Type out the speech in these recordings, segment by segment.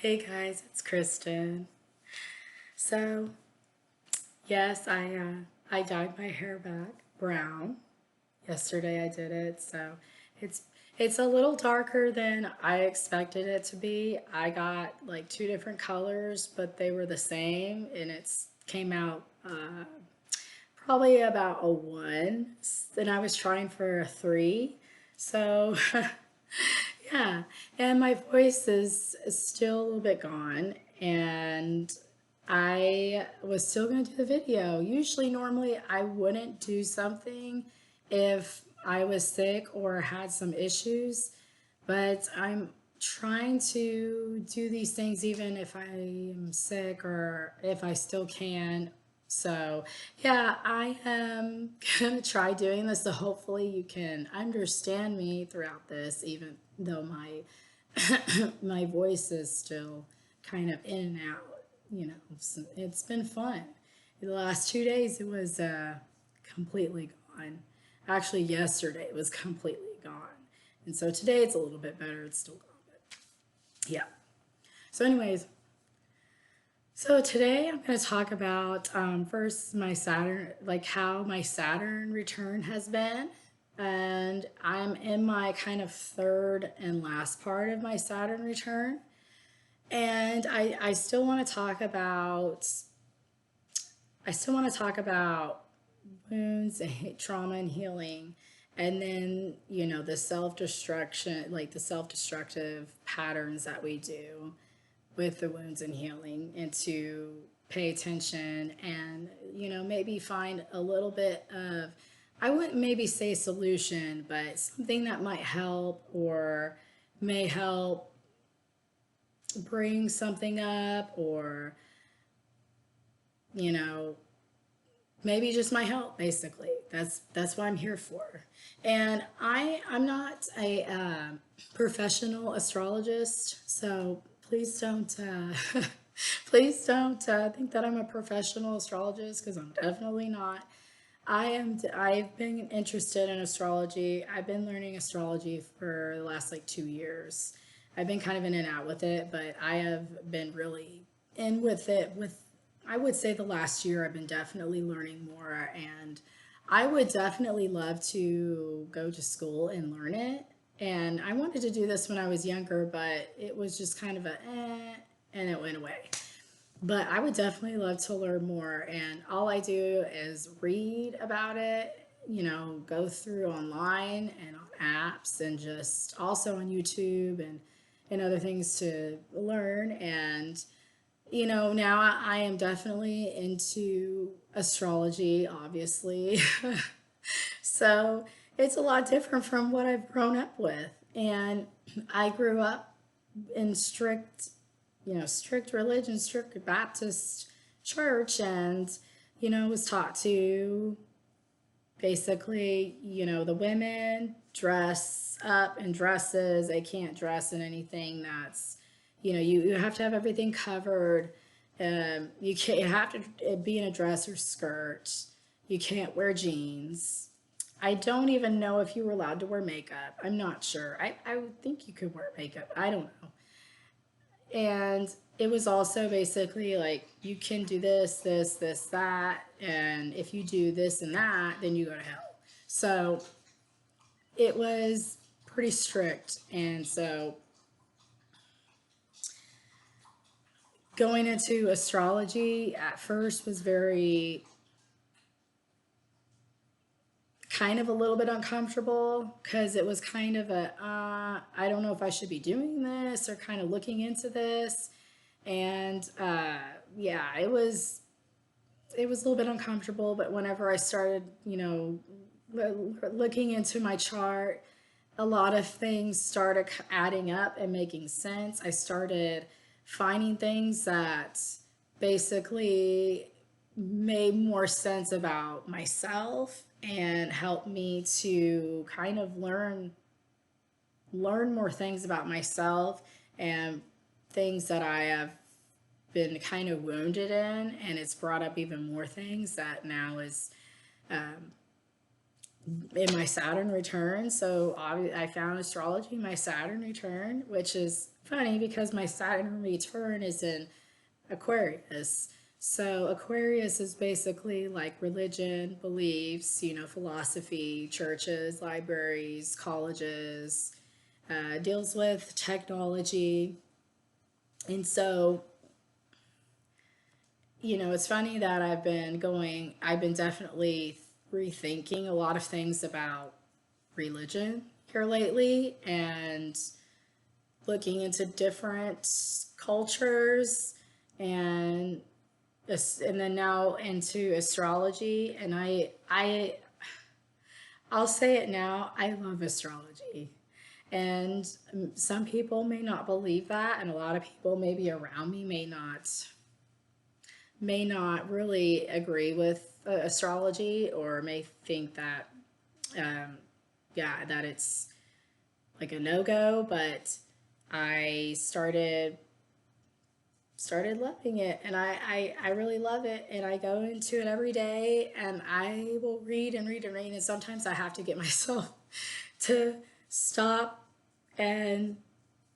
Hey guys, it's Kristen. So, yes, I dyed my hair back brown. Yesterday I did it, so it's it's a little darker than I expected it to be. I got like two different colors, but they were the same, and it's came out probably about a one. And I was trying for a three, so yeah. And my voice is still a little bit gone, and I was still going to do the video. Usually, normally, I wouldn't do something if I was sick or had some issues, but I'm trying to do these things even if I am sick or if I still can. So, yeah, I am going to try doing this, so hopefully you can understand me throughout this, even though my my voice is still kind of in and out. It's been fun. The last 2 days it was completely gone. Actually, yesterday it was completely gone, and so today it's a little bit better. It's still gone, but yeah. So, anyways, so today I'm going to talk about first my Saturn, like how my Saturn return has been. And I'm in my kind of third and last part of my Saturn return. And I still want to talk about, wounds and trauma and healing. And then, the self-destruction, like the self-destructive patterns that we do with the wounds and healing, and to pay attention and maybe find a little bit of, I wouldn't maybe say solution, but something that might help or may help bring something up, or you know maybe just my help. Basically, that's what I'm here for. And I'm not a professional astrologist, so please don't please don't think that I'm a professional astrologist, because I'm definitely not. I've been interested in astrology. I've been learning astrology for the last like 2 years. I've been kind of in and out with it, but I have been really in with it. With, I would say, the last year I've been definitely learning more, and I would definitely love to go to school and learn it. And I wanted to do this when I was younger, but it was just kind of a and it went away. But I would definitely love to learn more. And all I do is read about it, go through online and on apps, and just also on YouTube and other things to learn. And, now I am definitely into astrology, obviously. So it's a lot different from what I've grown up with. And I grew up in strict religion, strict Baptist church, and, was taught to basically, the women dress up in dresses. They can't dress in anything that's, you have to have everything covered. You have to be in a dress or skirt. You can't wear jeans. I don't even know if you were allowed to wear makeup. I'm not sure. I would think you could wear makeup. I don't know. And it was also basically like, you can do this, that, and if you do this and that, then you go to hell. So it was pretty strict. And so going into astrology at first was very kind of a little bit uncomfortable, because it was kind of a I don't know if I should be doing this, or kind of looking into this. And yeah, it was a little bit uncomfortable. But whenever I started, looking into my chart, a lot of things started adding up and making sense. I started finding things that basically made more sense about myself, and helped me to kind of learn more things about myself, and things that I have been kind of wounded in. And it's brought up even more things that now is in my Saturn return. So I found astrology in my Saturn return, which is funny because my Saturn return is in Aquarius. So Aquarius is basically like religion, beliefs, philosophy, churches, libraries, colleges, deals with technology. And so, it's funny that I've been definitely rethinking a lot of things about religion here lately and looking into different cultures and and then now into astrology. And I'll say it now, I love astrology. And some people may not believe that, and a lot of people maybe around me may not really agree with astrology, or may think that that it's like a no-go. But I started loving it, and I really love it, and I go into it every day, and I will read and read and read, and sometimes I have to get myself to stop and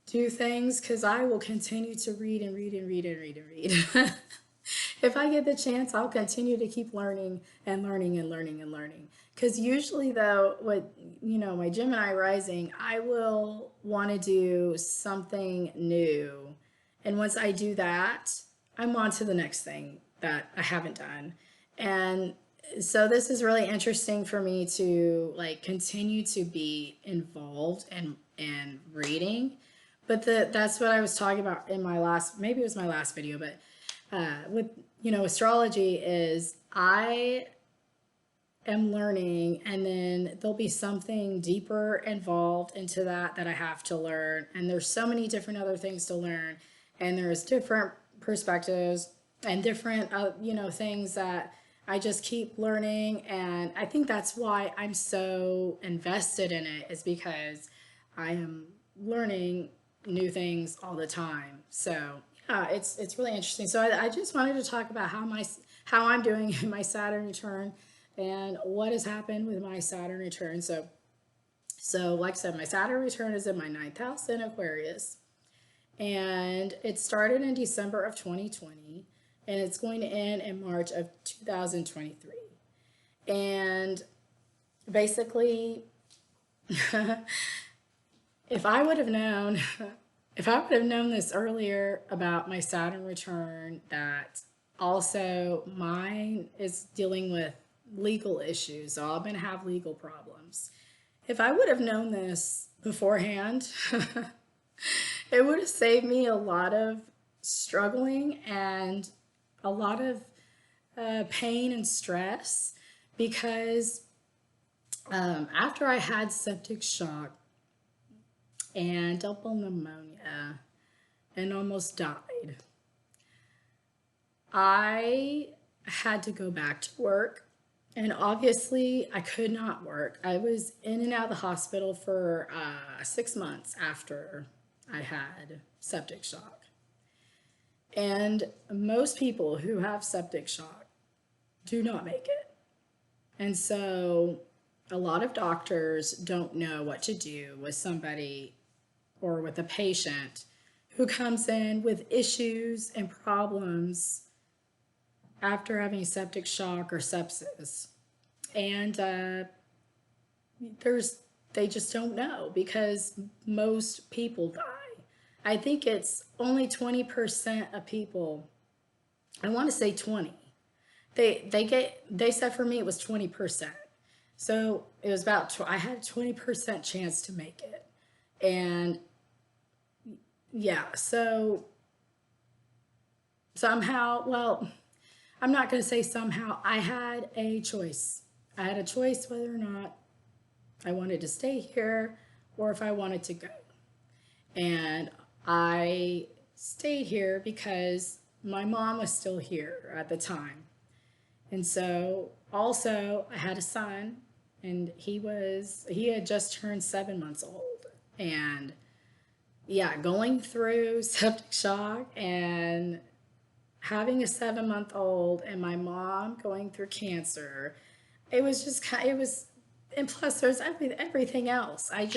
do things, because I will continue to read and read and read and read and read. If I get the chance, I'll continue to keep learning and learning and learning and learning. Because usually, though, my Gemini rising, I will want to do something new. And once I do that, I'm on to the next thing that I haven't done. And so this is really interesting for me to like continue to be involved and reading. But that's what I was talking about in my last, maybe it was my last video, but with astrology is I am learning, and then there'll be something deeper involved into that I have to learn, and there's so many different other things to learn, and there's different perspectives and different things that I just keep learning. And I think that's why I'm so invested in it, is because I am learning new things all the time. So yeah, it's really interesting. So I just wanted to talk about how I'm doing in my Saturn return and what has happened with my Saturn return. So like I said, my Saturn return is in my 9th house in Aquarius, and it started in December of 2020, and it's going to end in March of 2023. And basically, if I would have known this earlier about my Saturn return, that also mine is dealing with legal issues, so I'm going to have legal problems. If I would have known this beforehand, it would have saved me a lot of struggling and a lot of pain and stress, because after I had septic shock and double pneumonia and almost died, I had to go back to work. And obviously, I could not work. I was in and out of the hospital for 6 months after I had septic shock. And most people who have septic shock do not make it. And so a lot of doctors don't know what to do with somebody or with a patient who comes in with issues and problems after having septic shock or sepsis. And they just don't know, because most people die. I think it's only 20% of people. I want to say 20. They said for me it was 20%. So it was I had a 20% chance to make it. And yeah, so somehow, well, I'm not going to say somehow, I had a choice. I had a choice whether or not I wanted to stay here or if I wanted to go. And I stayed here because my mom was still here at the time. And so also I had a son, and he had just turned 7 months old. And yeah, going through septic shock and having a 7-month-old and my mom going through cancer, it was and plus there's everything else. I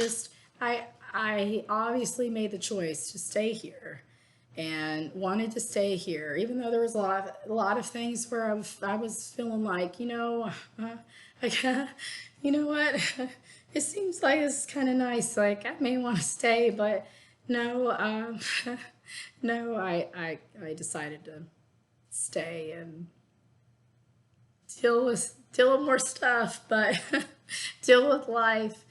obviously made the choice to stay here and wanted to stay here, even though there was a lot of things where I was feeling like, I can't, you know what, it seems like it's kind of nice. Like I may want to stay, but no, no, I decided to stay and deal with more stuff, but deal with life.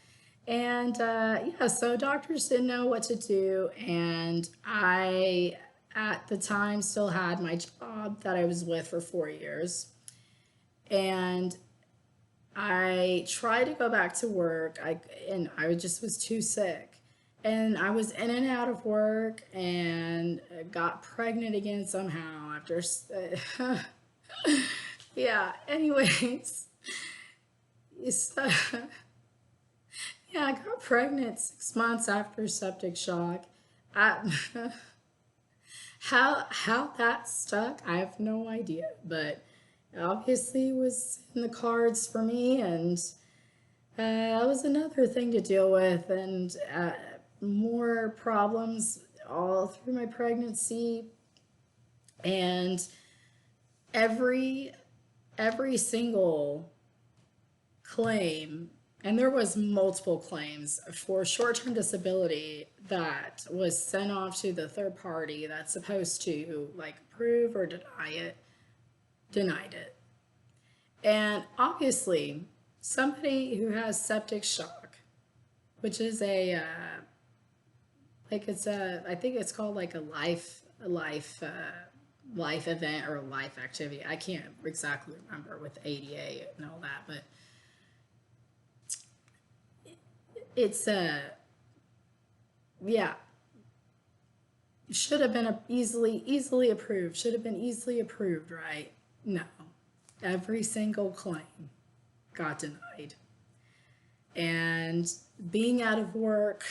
And yeah, so doctors didn't know what to do, and I at the time still had my job that I was with for 4 years, and I tried to go back to work. I just was too sick, and I was in and out of work, and got pregnant again somehow after. Yeah. Anyways, so, yeah, I got pregnant 6 months after septic shock. I, how that stuck, I have no idea, but obviously it was in the cards for me, and that was another thing to deal with, and more problems all through my pregnancy, and every every single claim, and there was multiple claims for short-term disability that was sent off to the third party that's supposed to like approve or deny it, denied it. And obviously somebody who has septic shock, which is I think it's called like a life event or a life activity. I can't exactly remember with ADA and all that, but it's yeah, should have been easily approved. Should have been easily approved, right? No, every single claim got denied. And being out of work,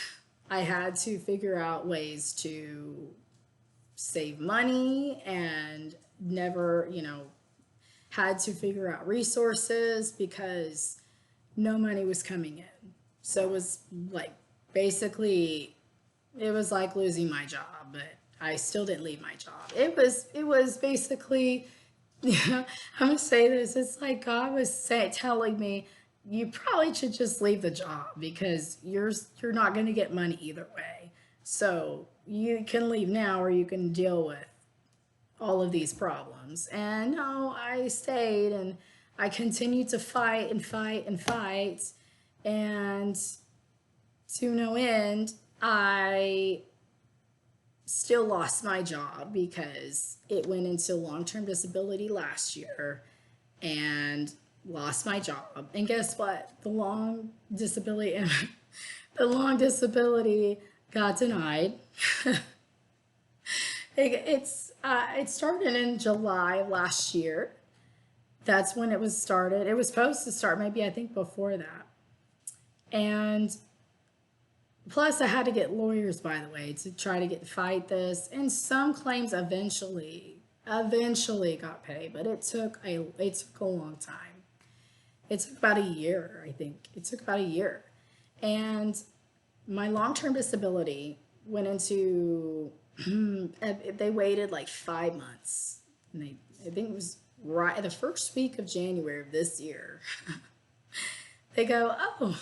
I had to figure out ways to save money, and never, had to figure out resources because no money was coming in. So it was like basically it was like losing my job, but I still didn't leave my job. It was basically I'm gonna say this. It's like God was telling me, you probably should just leave the job because you're not gonna get money either way. So you can leave now, or you can deal with all of these problems. And no, I stayed, and I continued to fight and fight and fight, and to no end, I still lost my job because it went into long-term disability last year, and lost my job. And guess what? The long disability got denied. It started in July of last year. That's when it was started. It was supposed to start maybe I think before that. And plus I had to get lawyers, by the way, to try to fight this. And some claims eventually got paid, but it took a long time. It took about a year, I think. It took about a year. And my long-term disability went into they waited like 5 months, and I think it was right the first week of January of this year. They go, oh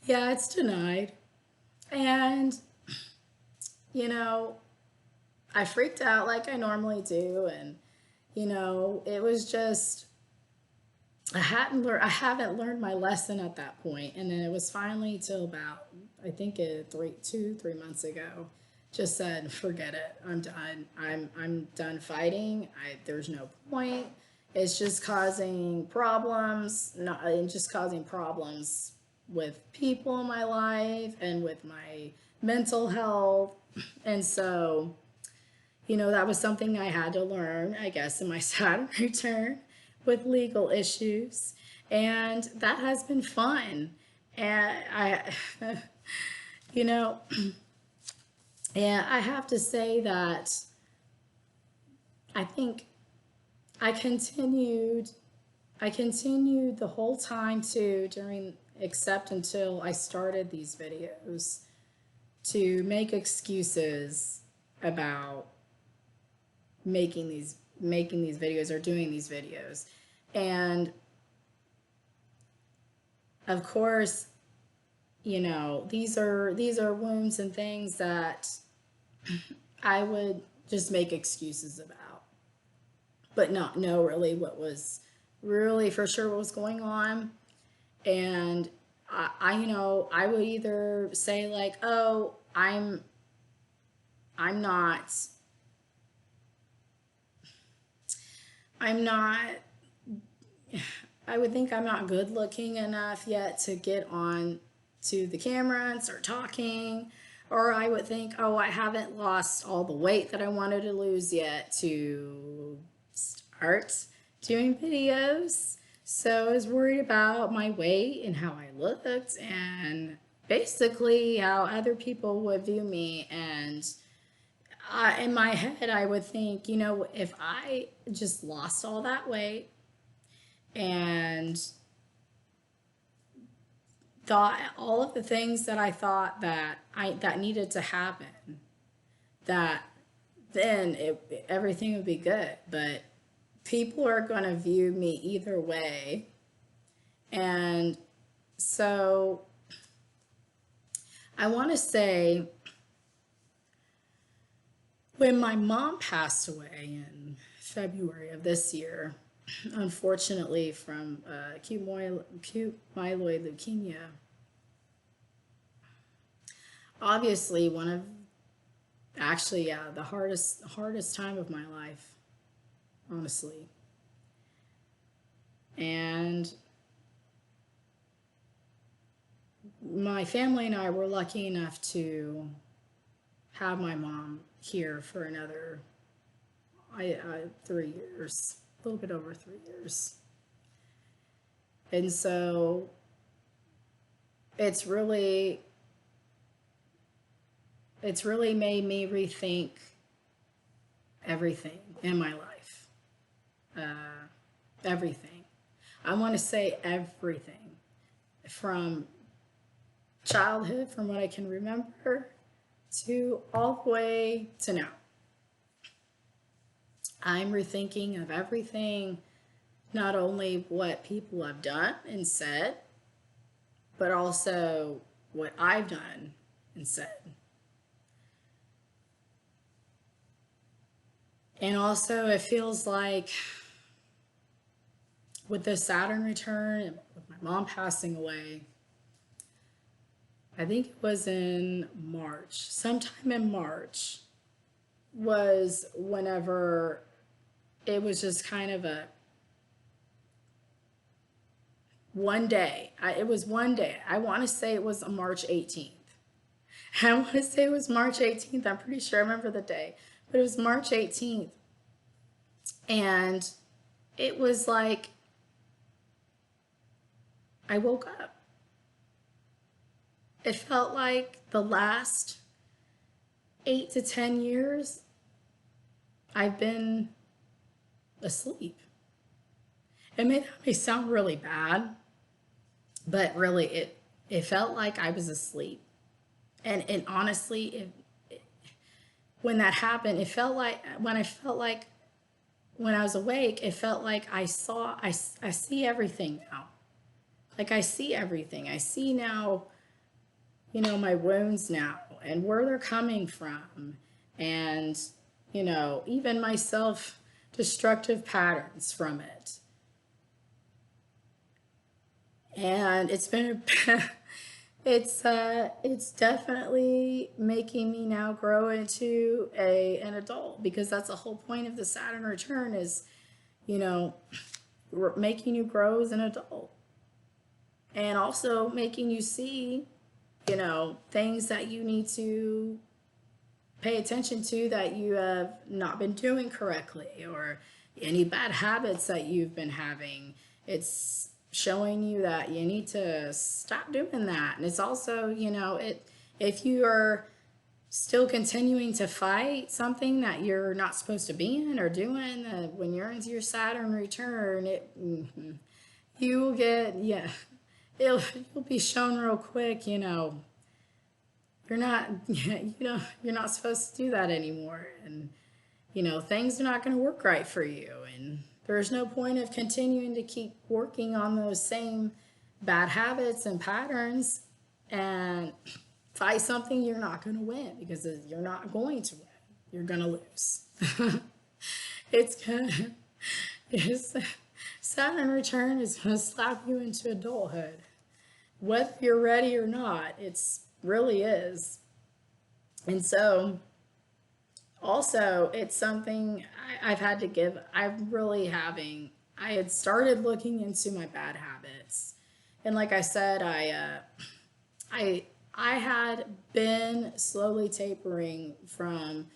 yeah, it's denied. And I freaked out like I normally do, and it was just I haven't learned my lesson at that point. And then it was finally till about I think 3 months ago, just said, forget it. I'm done. I'm done fighting. There's no point. It's just causing problems, just causing problems with people in my life and with my mental health. And so, that was something I had to learn, I guess, in my Saturn return with legal issues. And that has been fun. And and I have to say that I think I continued the whole time too, except until I started these videos, to make excuses about making these videos or doing these videos. And of course, you know, these are wounds and things that I would just make excuses about, but not know really what was really for sure what was going on. And you know, I would either say like, oh, I'm not, I would think I'm not good looking enough yet to get on to the camera and start talking. Or I would think, oh, I haven't lost all the weight that I wanted to lose yet to start doing videos. So I was worried about my weight and how I looked and basically how other people would view me. And in my head, I would think, you know, if I just lost all that weight and thought all of the things that I thought that that needed to happen, that then everything would be good. But people are going to view me either way. And so I want to say, when my mom passed away in February of this year, unfortunately from acute myeloid leukemia, obviously one of, actually, yeah, the hardest time of my life, honestly. And my family and I were lucky enough to have my mom here for another 3 years, a little bit over 3 years. And so it's really made me rethink everything in my life. Everything. I want to say everything. From childhood, from what I can remember, to all the way to now. I'm rethinking of everything, not only what people have done and said, but also what I've done and said. And also it feels like with the Saturn return, with my mom passing away, I think it was in March, sometime in March, was whenever it was just kind of a one day. It was one day. I want to say it was March 18th. I want to say it was March 18th. I'm pretty sure I remember the day, but it was March 18th. And it was like I woke up. It felt like the last 8 to 10 years I've been asleep. It may sound really bad, but really it felt like I was asleep. And honestly, when that happened, it felt like when I was awake, it felt like I see everything now. Like I see everything. I see now, you know, my wounds now and where they're coming from. And, you know, even my self-destructive patterns from it. And it's been it's definitely making me now grow into an adult, because that's the whole point of the Saturn return is, you know, making you grow as an adult. And also making you see, you know, things that you need to pay attention to that you have not been doing correctly, or any bad habits that you've been having. It's showing you that you need to stop doing that. And it's also, you know, if you are still continuing to fight something that you're not supposed to be in or doing, when you're into your Saturn return, you will get, yeah, you'll be shown real quick, you're not, you're not supposed to do that anymore. And, things are not going to work right for you. And there's no point of continuing to keep working on those same bad habits and patterns and fight something you're not going to win, because you're not going to win. You're going to lose. It's going to, Saturn return is going to slap you into adulthood. Whether you're ready or not, it's really is. And so, also, it's something I've had to give. I had started looking into my bad habits. And like I said, I had been slowly tapering from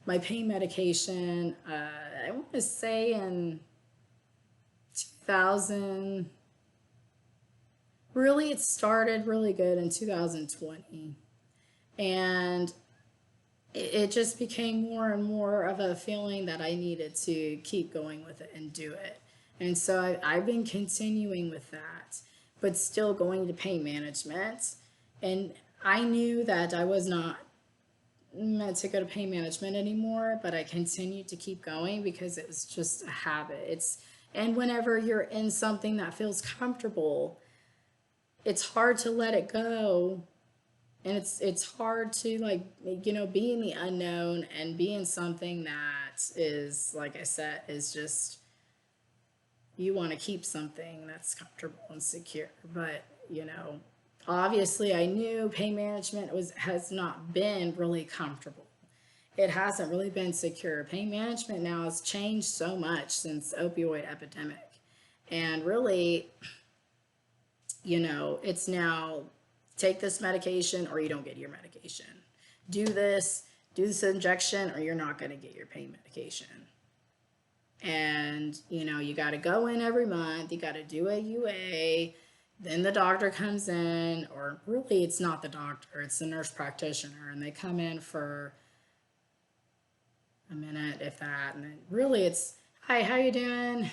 my pain medication. I want to say in 2000. Really, it started really good in 2020. And it just became more and more of a feeling that I needed to keep going with it and do it. And so I've been continuing with that, but still going to pain management. And I knew that I was not meant to go to pain management anymore, but I continued to keep going because it was just a habit. And whenever you're in something that feels comfortable, it's hard to let it go. And it's hard to be in the unknown and be in something that is, like I said, is just, you want to keep something that's comfortable and secure. But, obviously I knew pain management has not been really comfortable. It hasn't really been secure. Pain management now has changed so much since the opioid epidemic. And really, it's now take this medication or you don't get your medication. Do this injection or you're not going to get your pain medication. And, you got to go in every month. You got to do a UA. Then the doctor comes in, or really it's not the doctor, it's the nurse practitioner. And they come in for a minute, if that. And then really it's, hi, how you doing?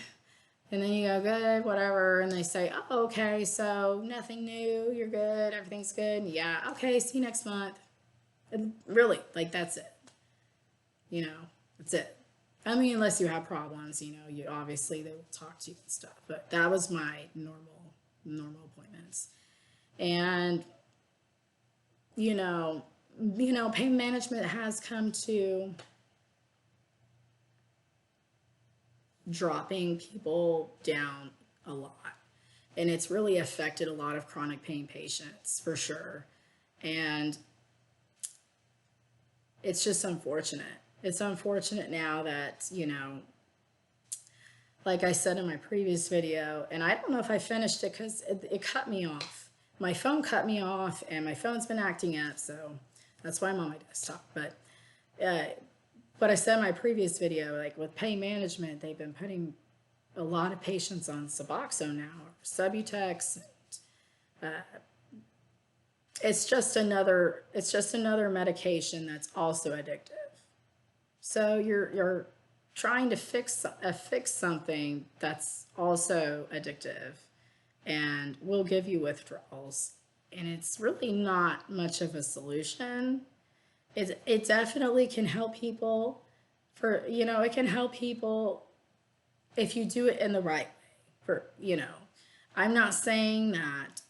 And then you go, good, whatever. And they say, oh, okay, so nothing new. You're good. Everything's good. Yeah, okay, see you next month. And really, that's it. That's it. I mean, unless you have problems, you obviously they will talk to you and stuff. But that was my normal appointments. And, pain management has come to dropping people down a lot. And it's really affected a lot of chronic pain patients, for sure. And it's just unfortunate. It's unfortunate now that, like I said in my previous video, and I don't know if I finished it because it cut me off. My phone cut me off, and my phone's been acting up, so that's why I'm on my desktop. But what I said in my previous video, with pain management, they've been putting a lot of patients on Suboxone now, or Subutex. It's just another medication that's also addictive. So you're trying to fix something that's also addictive and will give you withdrawals. And it's really not much of a solution. It definitely can help people it can help people if you do it in the right way. I'm not saying that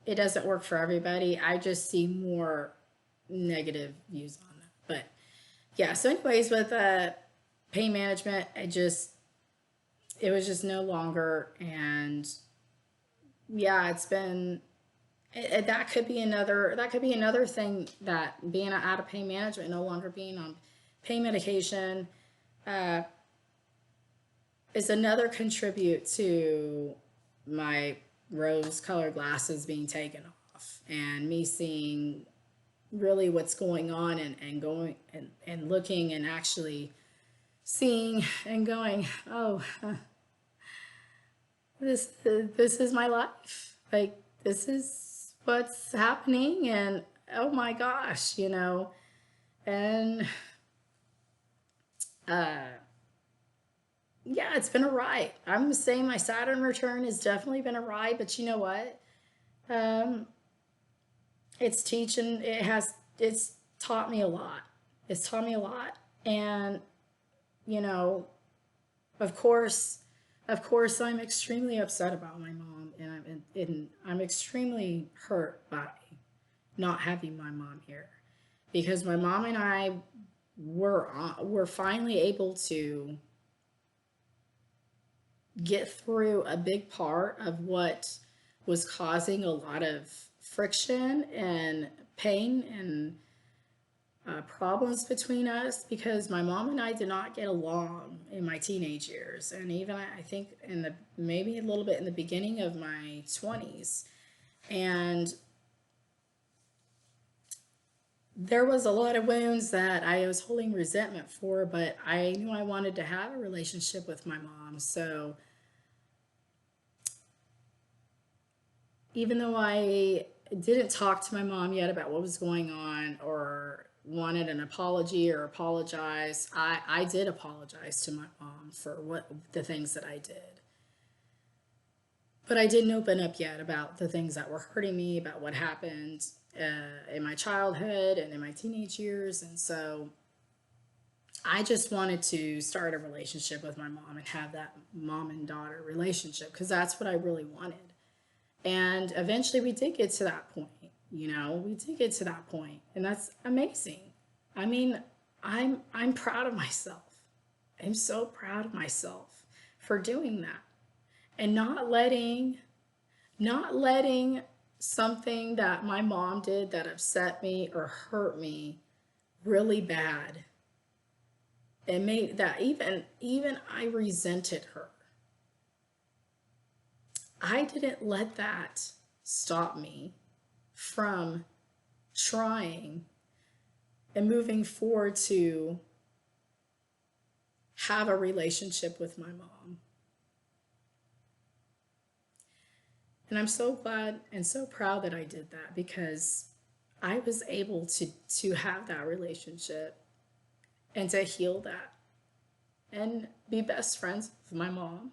it doesn't work for everybody. I just see more negative views on that. But yeah, so anyways, with pain management, it was just no longer. And yeah, it's been, that could be another thing, that being out of pain management, no longer being on pain medication, is another contribute to my rose-colored glasses being taken off and me seeing really what's going on and going and looking and actually seeing and going, oh, this is my life. This is what's happening, and oh my gosh, and yeah, it's been a ride. I'm saying my Saturn return has definitely been a ride, but you know what? Um, it's taught me a lot. It's taught me a lot. And, you know, of course, I'm extremely upset about my mom, and I'm extremely hurt by not having my mom here, because my mom and I were finally able to get through a big part of what was causing a lot of friction and pain and problems between us, because my mom and I did not get along in my teenage years, and even I think in the maybe a little bit in the beginning of my 20s. And there was a lot of wounds that I was holding resentment for, but I knew I wanted to have a relationship with my mom. So even though I didn't talk to my mom yet about what was going on or wanted an apology or apologize, I did apologize to my mom for what the things that I did. But I didn't open up yet about the things that were hurting me, about what happened in my childhood and in my teenage years. And so I just wanted to start a relationship with my mom and have that mom and daughter relationship, because that's what I really wanted. And eventually we did get to that point. We did get to that point, and that's amazing. I mean, I'm proud of myself. I'm so proud of myself for doing that, and not letting something that my mom did that upset me or hurt me really bad and made that even I resented her. I didn't let that stop me from trying and moving forward to have a relationship with my mom. And I'm so glad and so proud that I did that, because I was able to have that relationship and to heal that and be best friends with my mom.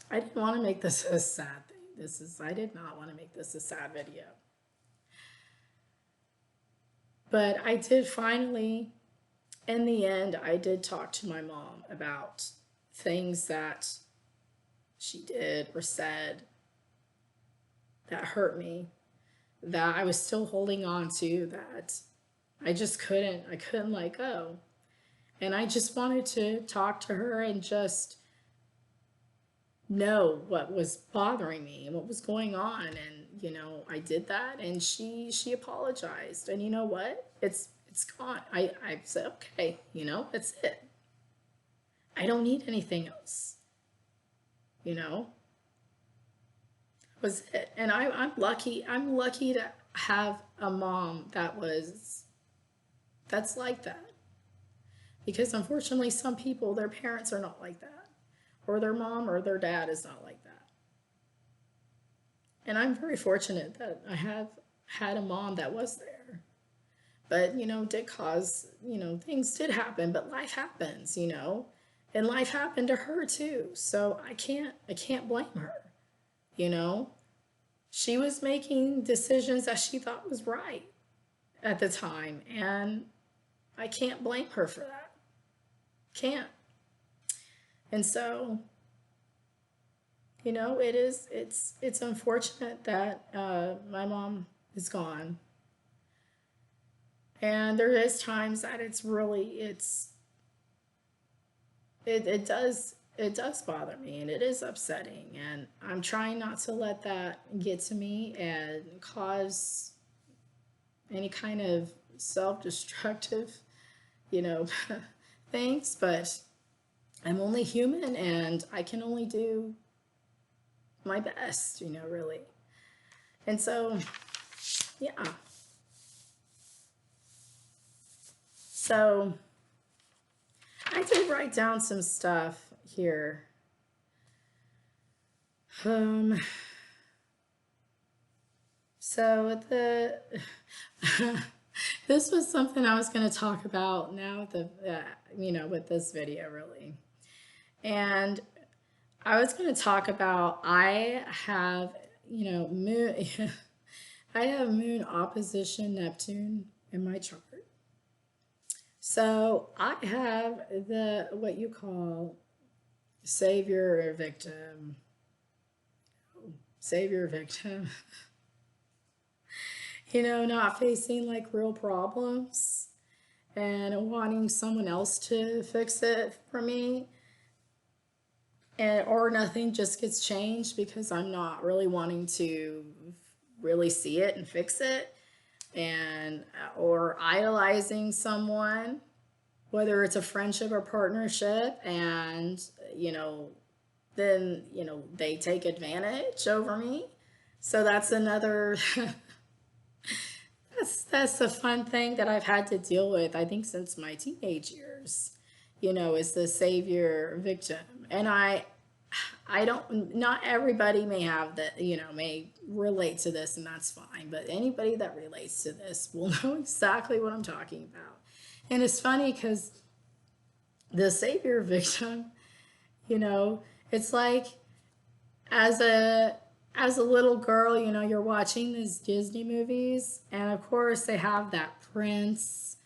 I didn't want to make this a sad thing. I did not want to make this a sad video. But I did finally, in the end, I did talk to my mom about things that she did or said that hurt me, that I was still holding on to, that I couldn't let go. And I just wanted to talk to her and just know what was bothering me and what was going on. And I did that, and she apologized. And you know what? It's gone. I said, okay, that's it. I don't need anything else. Was it. And I'm lucky. I'm lucky to have a mom that's like that. Because unfortunately, some people, their parents are not like that, or their mom or their dad is not like that. And I'm very fortunate that I have had a mom that was there. But, did cause, things did happen, but life happens, and life happened to her too. So I can't blame her. She was making decisions that she thought was right at the time, and I can't blame her for that. Can't. And so, it's unfortunate that my mom is gone. And there is times that it does bother me, and it is upsetting, and I'm trying not to let that get to me and cause any kind of self-destructive, things. But I'm only human, and I can only do my best, really. And so, yeah. So I did write down some stuff here. So this was something I was going to talk about now with with this video really. And I was going to talk about, I have, moon, I have moon opposition Neptune in my chart. So I have what you call savior or victim. Savior, victim. Not facing like real problems and wanting someone else to fix it for me. Or nothing just gets changed because I'm not really wanting to really see it and fix it. Or idolizing someone, whether it's a friendship or partnership, and then they take advantage over me. So that's another that's a fun thing that I've had to deal with, I think, since my teenage years, is the savior victim. And I don't, not everybody may have that, may relate to this, and that's fine. But anybody that relates to this will know exactly what I'm talking about. And it's funny because the savior victim, it's like as a little girl, you're watching these Disney movies, and of course they have that prince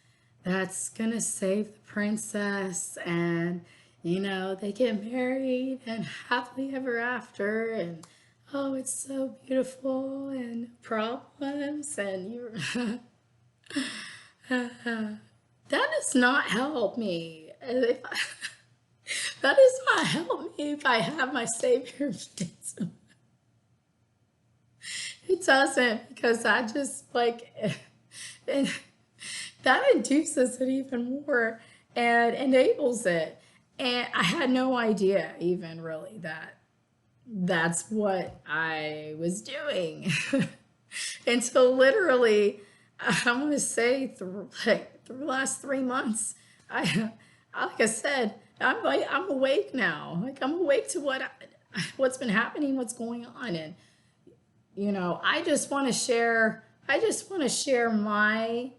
that's gonna save the princess, and they get married and happily ever after, and oh, it's so beautiful, and problems, and you that does not help me. That does not help me if I have my savior victim. It doesn't, because I just and that induces it even more and enables it. And I had no idea even really that that's what I was doing until literally, I'm going to say through the last 3 months, like I said, I'm awake now. Like, I'm awake to what's been happening, what's going on. And I just want to share my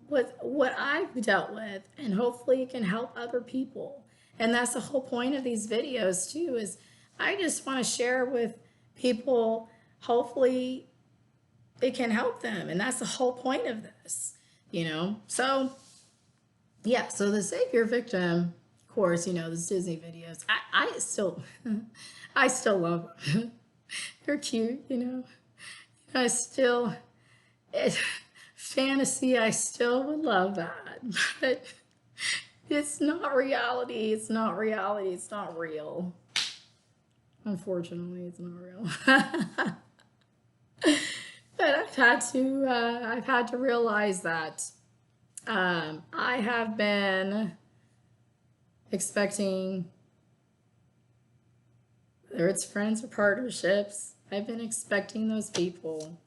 what I've dealt with, and hopefully it can help other people. And that's the whole point of these videos too, is I just want to share with people, hopefully it can help them. And that's the whole point of this, So yeah, so the savior victim, of course, those Disney videos, I still I still love them. They're cute, I still, fantasy, I still would love that. But it's not reality. It's not reality. It's not real. Unfortunately, it's not real. But I've had to realize that I have been expecting, whether it's friends or partnerships, I've been expecting those people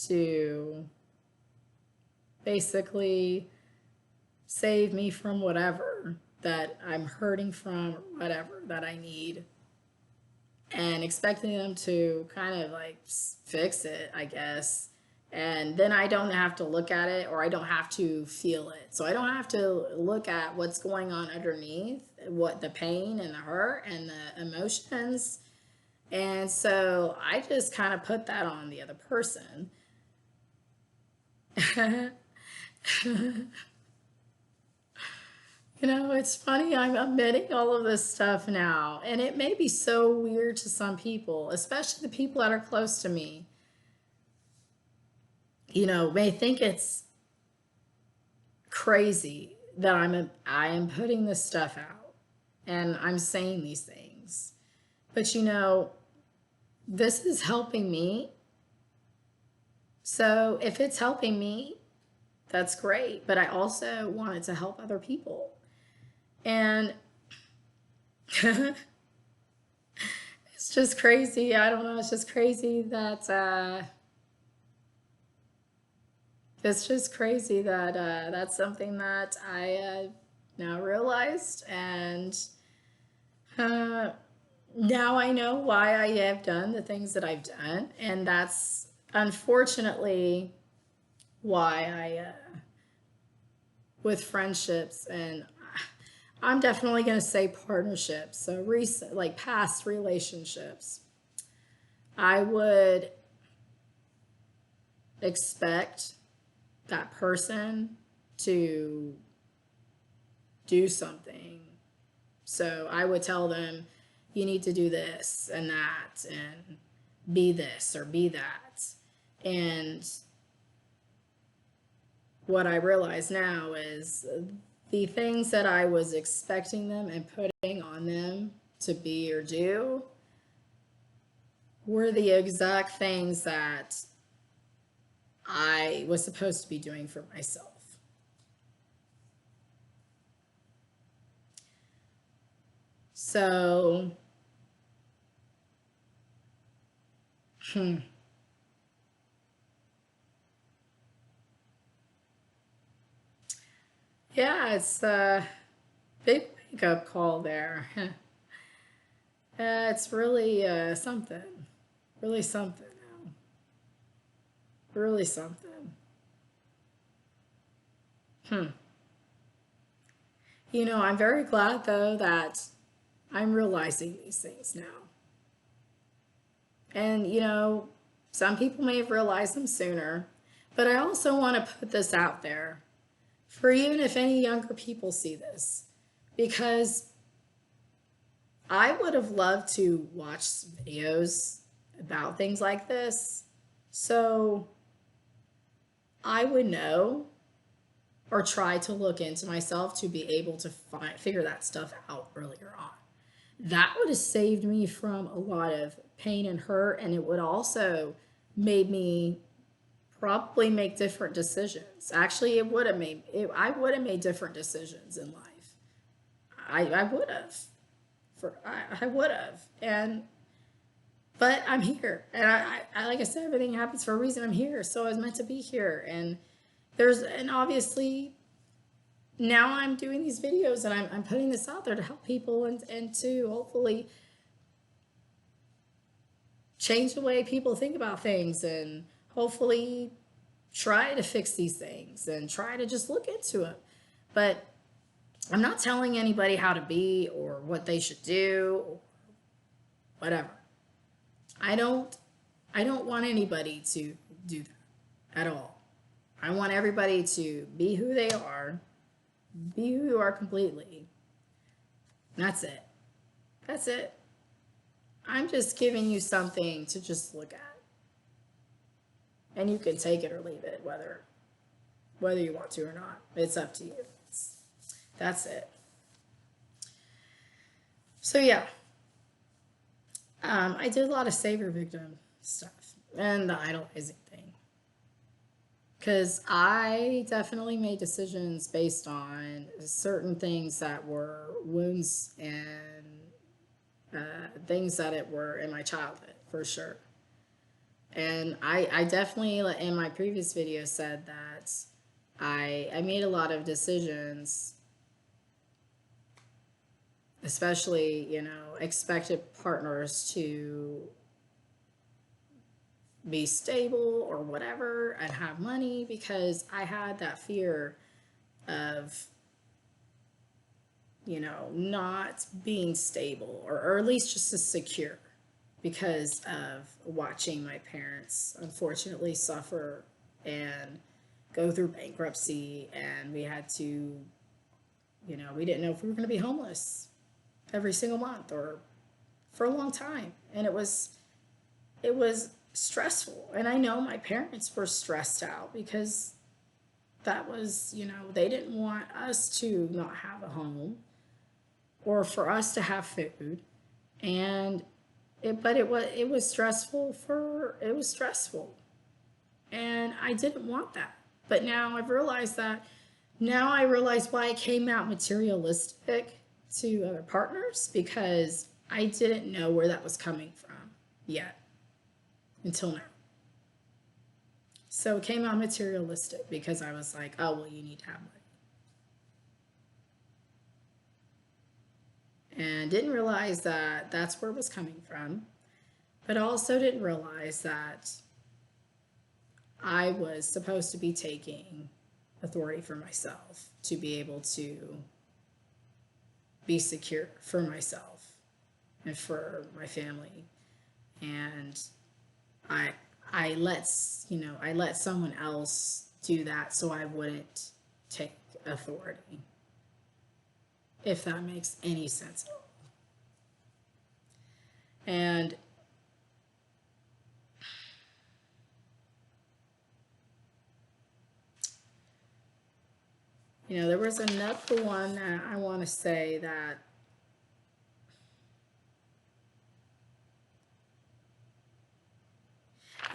to basically save me from whatever that I'm hurting from, or whatever that I need, and expecting them to kind of like fix it, I guess. And then I don't have to look at it, or I don't have to feel it. So I don't have to look at what's going on underneath, what the pain and the hurt and the emotions. And so I just kind of put that on the other person. It's funny, I'm admitting all of this stuff now, and it may be so weird to some people, especially the people that are close to me, may think it's crazy that I am putting this stuff out and I'm saying these things. But this is helping me. So if it's helping me, that's great. But I also want it to help other people. And it's just crazy. I don't know. It's just crazy that that's something that I now realized, and now I know why I have done the things that I've done, and that's unfortunately why with friendships, and I'm definitely going to say partnerships. So recent, like past relationships, I would expect that person to do something. So I would tell them, you need to do this and that and be this or be that. And what I realize now is the things that I was expecting them and putting on them to be or do were the exact things that I was supposed to be doing for myself. So, yeah, it's a big wake up call there. It's really something. Really something now. Really something. You know, I'm very glad though that I'm realizing these things now. And, you know, some people may have realized them sooner, but I also want to put this out there for even if any younger people see this, because I would have loved to watch videos about things like this so I would know or try to look into myself to be able to figure that stuff out earlier on. That would have saved me from a lot of pain and hurt, and it would also made me probably make different decisions. Actually, it would have made it, I would have made different decisions in life. I would have. I would have. And but I'm here, and I like I said, everything happens for a reason. I'm here, so I was meant to be here. And obviously now I'm doing these videos and I'm putting this out there to help people and to hopefully change the way people think about things, and hopefully try to fix these things and try to just look into it. But I'm not telling anybody how to be or what they should do or whatever. I don't I don't want anybody to do that at all. I want everybody to be who they are, be who you are completely. That's it. That's it. I'm just giving you something to just look at. And you can take it or leave it, whether you want to or not. It's up to you. That's it. So yeah, I did a lot of savior victim stuff and the idolizing thing, because I definitely made decisions based on certain things that were wounds and things that it were in my childhood for sure. And I definitely, in my previous video, said that I made a lot of decisions, especially, you know, expected partners to be stable or whatever and have money, because I had that fear of, you know, not being stable or at least just as secure, because of watching my parents unfortunately suffer and go through bankruptcy. And we had to, you know, we didn't know if we were going to be homeless every single month or for a long time. And it was stressful. And I know my parents were stressed out because that was, you know, they didn't want us to not have a home or for us to have food. And it was stressful it was stressful. And I didn't want that. But now I've realized that. Now I realize why I came out materialistic to other partners, because I didn't know where that was coming from yet until now. So it came out materialistic because I was like, oh, well, you need to have money. And didn't realize that that's where it was coming from. But also didn't realize that I was supposed to be taking authority for myself to be able to be secure for myself and for my family. And I I let I let someone else do that so I wouldn't take authority, if that makes any sense. And there was another one that I want to say that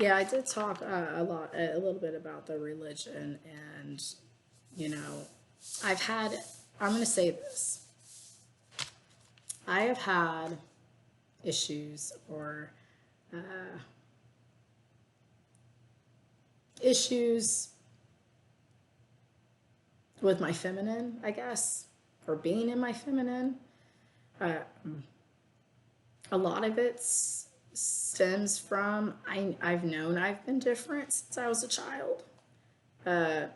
yeah, I did talk a little bit about the religion, and you know, I've had, I'm going to say this, I have had issues or issues with my feminine, I guess, or being in my feminine. Uh, a lot of it stems from I've known I've been different since I was a child. Uh,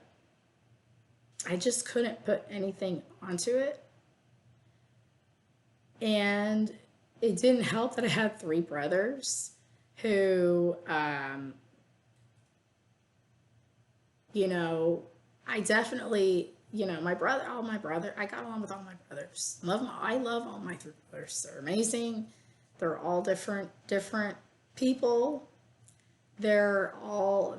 I just couldn't put anything onto it. And it didn't help that I had three brothers who, I definitely, my brother, I got along with all my brothers. I love all my three brothers. They're amazing. They're all different people. They're all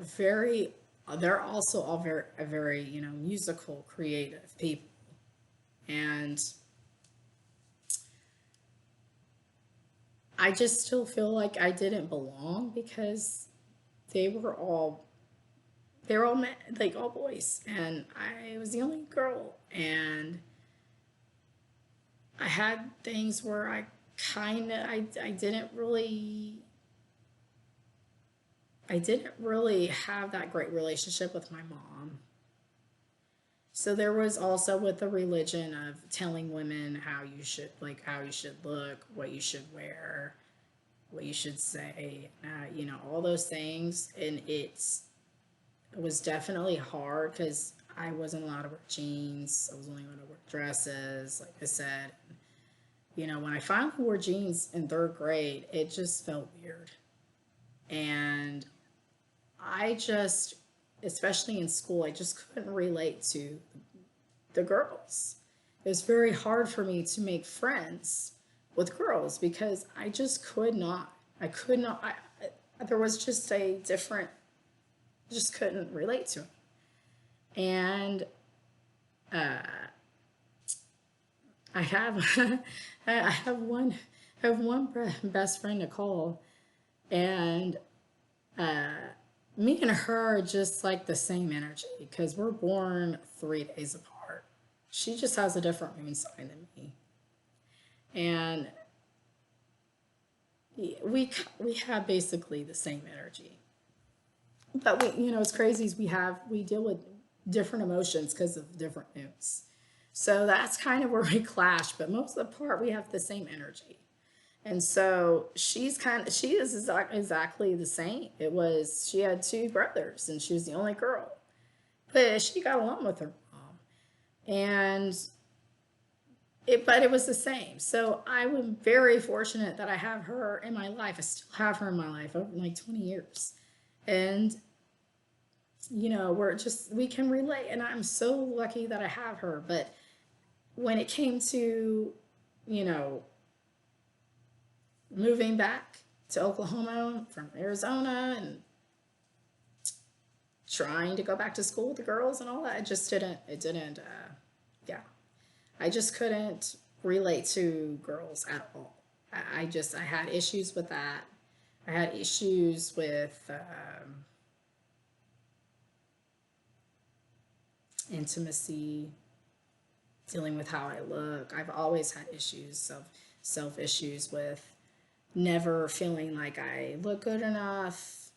they're also all very, musical, creative people. And I just still feel like I didn't belong because they were all men, like all boys, and I was the only girl. And I had things where I didn't really have that great relationship with my mom. So there was also with the religion of telling women how you should look, what you should wear, what you should say, all those things. And it was definitely hard because I wasn't allowed to wear jeans. I was only allowed to wear dresses, like I said. When I finally wore jeans in third grade, it just felt weird. And especially in school, I just couldn't relate to the girls. It was very hard for me to make friends with girls because I just could not. I could not. There was just just couldn't relate to it. And I have, I have one, best friend, Nicole, and me and her are just like the same energy because we're born 3 days apart. She just has a different moon sign than me, and we have basically the same energy. But it's crazy is we deal with different emotions because of different moons. So that's kind of where we clash, but most of the part we have the same energy. And so she is exactly the same. She had two brothers and she was the only girl, but she got along with her mom. And but it was the same. So I was very fortunate that I have her in my life. I still have her in my life over like 20 years. And we can relate, and I'm so lucky that I have her. But when it came to, moving back to Oklahoma from Arizona and trying to go back to school with the girls and all that, yeah. I just couldn't relate to girls at all. I had issues with that. I had issues with intimacy, dealing with how I look. I've always had issues, self issues with never feeling like I look good enough,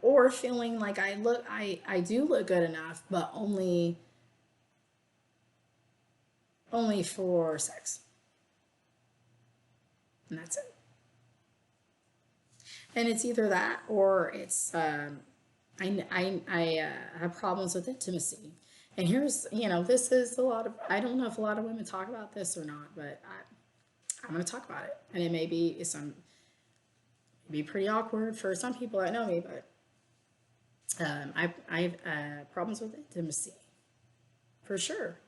or feeling like I do look good enough, but only for sex. And that's it. And it's either that or it's I have problems with intimacy. And here's, this is a lot of, I don't know if a lot of women talk about this or not, but I'm going to talk about it. And it may be pretty awkward for some people that know me, but I have problems with intimacy for sure.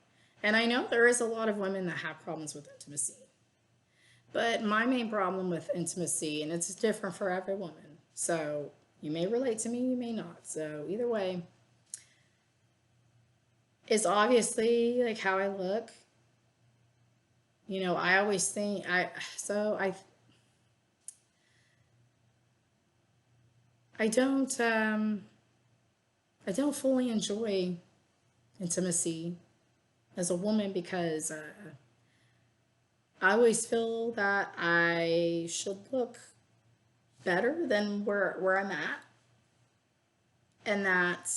And I know there is a lot of women that have problems with intimacy. But my main problem with intimacy, and it's different for every woman, so you may relate to me, you may not. So either way, it's obviously like how I look. I always think I don't fully enjoy intimacy as a woman because I always feel that I should look better than where I'm at. And that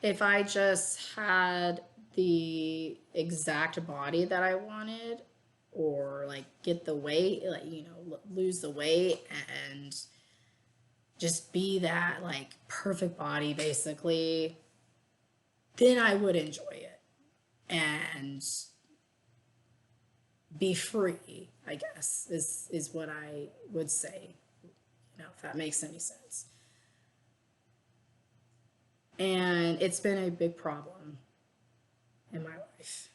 if I just had the exact body that I wanted, or like get the weight, like, lose the weight and just be that like perfect body basically, then I would enjoy it and be free, I guess, is what I would say, if that makes any sense. And it's been a big problem in my life.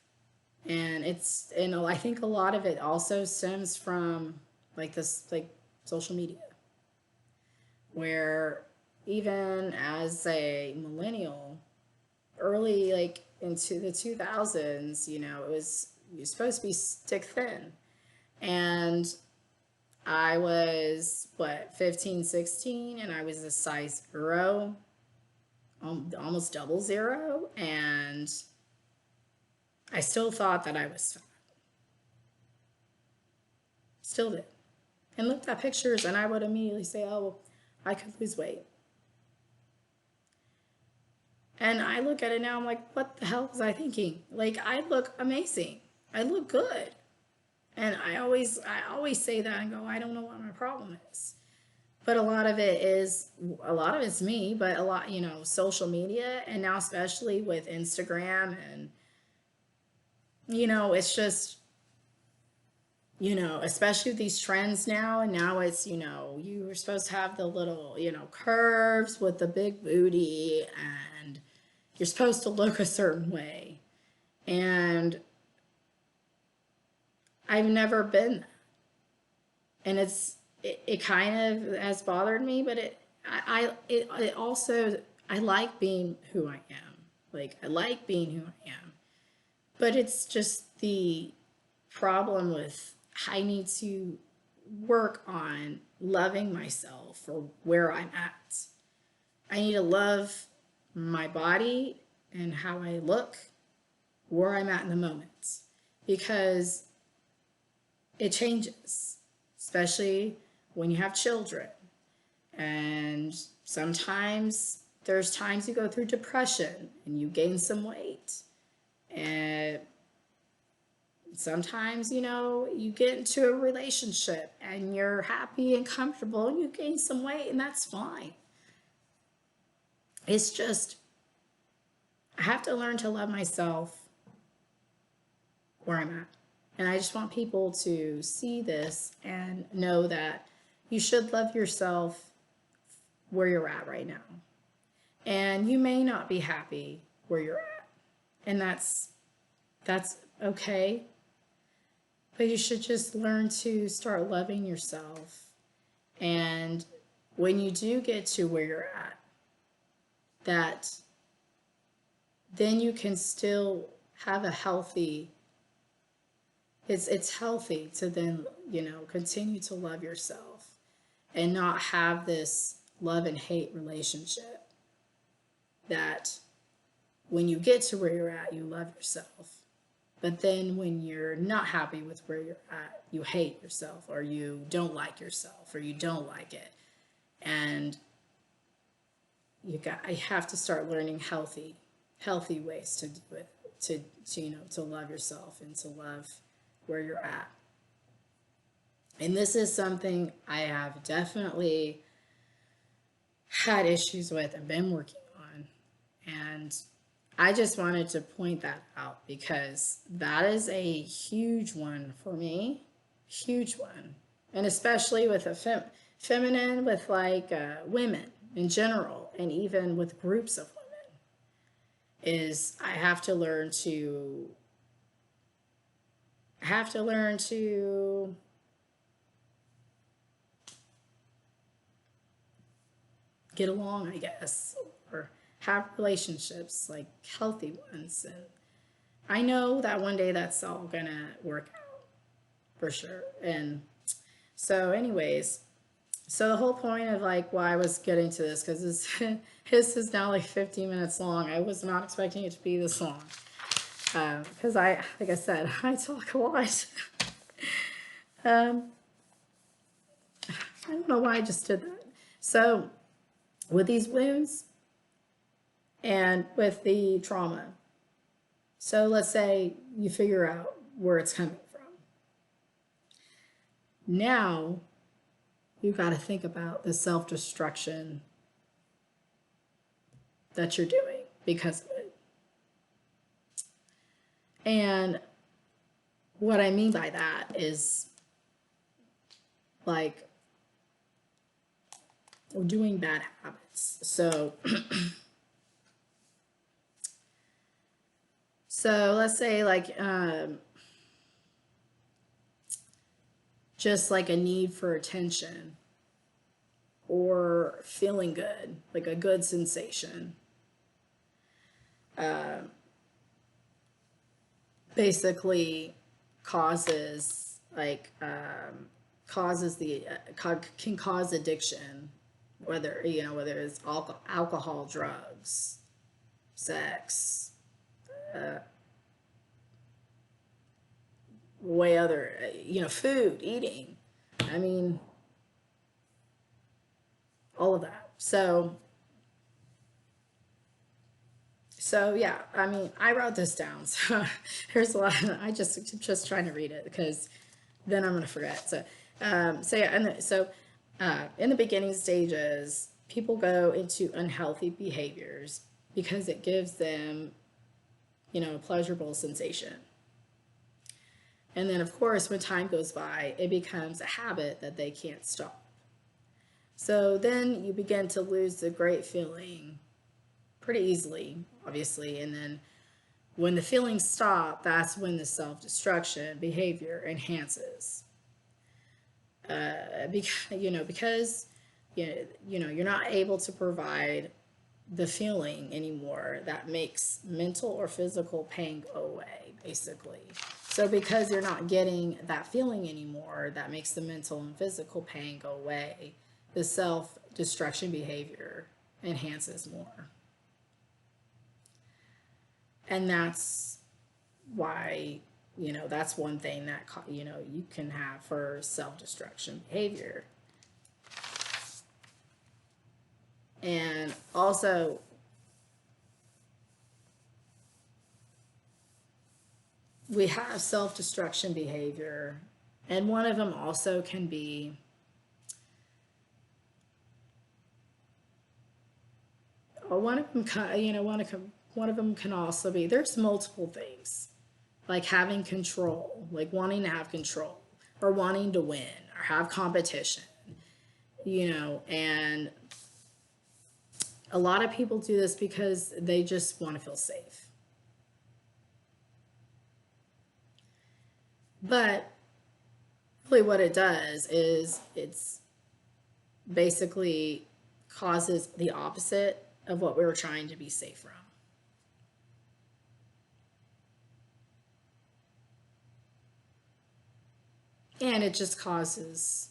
And I think a lot of it also stems from like this, like social media, where even as a millennial, early like into the 2000s, you're supposed to be stick thin. And I was, 15, 16, and I was a size 0, almost double 0, and I still thought that I was fat. Still did. And looked at pictures, and I would immediately say, oh, I could lose weight. And I look at it now, I'm like, what the hell was I thinking? Like, I look amazing. I look good. And I always say that and go, I don't know what my problem is. But a lot of it's me, but a lot, social media, and now especially with Instagram, and, it's just, especially these trends now, and now it's, you were supposed to have the little, curves with the big booty, and you're supposed to look a certain way. And I've never been that. And it kind of has bothered me, but it also, I like being who I am. Like, I like being who I am. But it's just the problem with, I need to work on loving myself for where I'm at. I need to love my body and how I look, where I'm at in the moment, because it changes, especially when you have children. And sometimes there's times you go through depression and you gain some weight. And sometimes, you get into a relationship and you're happy and comfortable and you gain some weight, and that's fine. It's just, I have to learn to love myself where I'm at. And I just want people to see this and know that you should love yourself where you're at right now. And you may not be happy where you're at. And that's okay. But you should just learn to start loving yourself. And when you do get to where you're at, that then you can still have a healthy, it's healthy to then, continue to love yourself and not have this love and hate relationship, that when you get to where you're at, you love yourself. But then when you're not happy with where you're at, you hate yourself, or you don't like yourself, or you don't like it. And I have to start learning healthy ways to do it, to love yourself and to love where you're at. And this is something I have definitely had issues with and been working on. And I just wanted to point that out because that is a huge one for me. Huge one. And especially with a feminine, with like women in general, and even with groups of women, is I have to learn to get along, I guess, or have relationships, like healthy ones. And I know that one day that's all gonna work out for sure. And so, anyways, so the whole point of like why I was getting to this, because this is now like 15 minutes long. I was not expecting it to be this long. Because like I said, I talk a lot. um, I don't know why I just did that. So, with these wounds and with the trauma, so let's say you figure out where it's coming from. Now, you got to think about the self-destruction that you're doing because of it. And what I mean by that is like doing bad habits. So, so let's say like just like a need for attention or feeling good, like a good sensation. Basically causes like causes the can cause addiction, whether whether it's alcohol, drugs, sex, way other food, eating. I mean, all of that. So yeah, I mean, I wrote this down. So here's a lot. I just trying to read it because then I'm gonna forget. So yeah, in the beginning stages, people go into unhealthy behaviors because it gives them, a pleasurable sensation. And then, of course, when time goes by, it becomes a habit that they can't stop. So then you begin to lose the great feeling pretty easily, obviously. And then when the feelings stop, that's when the self-destruction behavior enhances. Because you're not able to provide the feeling anymore that makes mental or physical pain go away, basically. So because you're not getting that feeling anymore that makes the mental and physical pain go away, the self-destruction behavior enhances more. And that's why, that's one thing that, you can have for self-destruction behavior. And also, we have self-destruction behavior, and one of them also can be one of them can also be, there's multiple things, like having control, like wanting to have control or wanting to win or have competition, and a lot of people do this because they just want to feel safe. But really what it does is it's basically causes the opposite of what we were trying to be safe from. And it just causes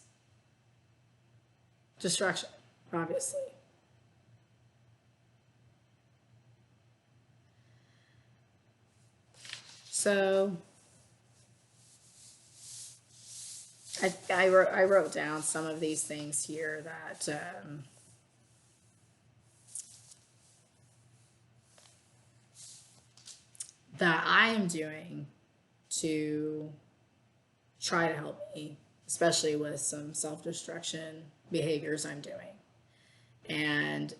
destruction, obviously. So I wrote down some of these things here that I am doing to try to help me, especially with some self-destruction behaviors I'm doing. And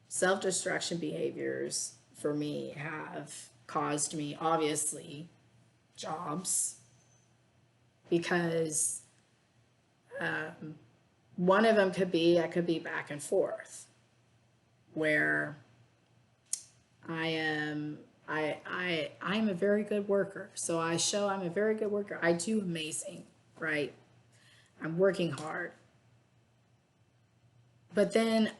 self-destruction behaviors for me have caused me, obviously, jobs, because one of them could be, I could be back and forth, where I'm a very good worker. So I show I'm a very good worker. I do amazing, right? I'm working hard. But then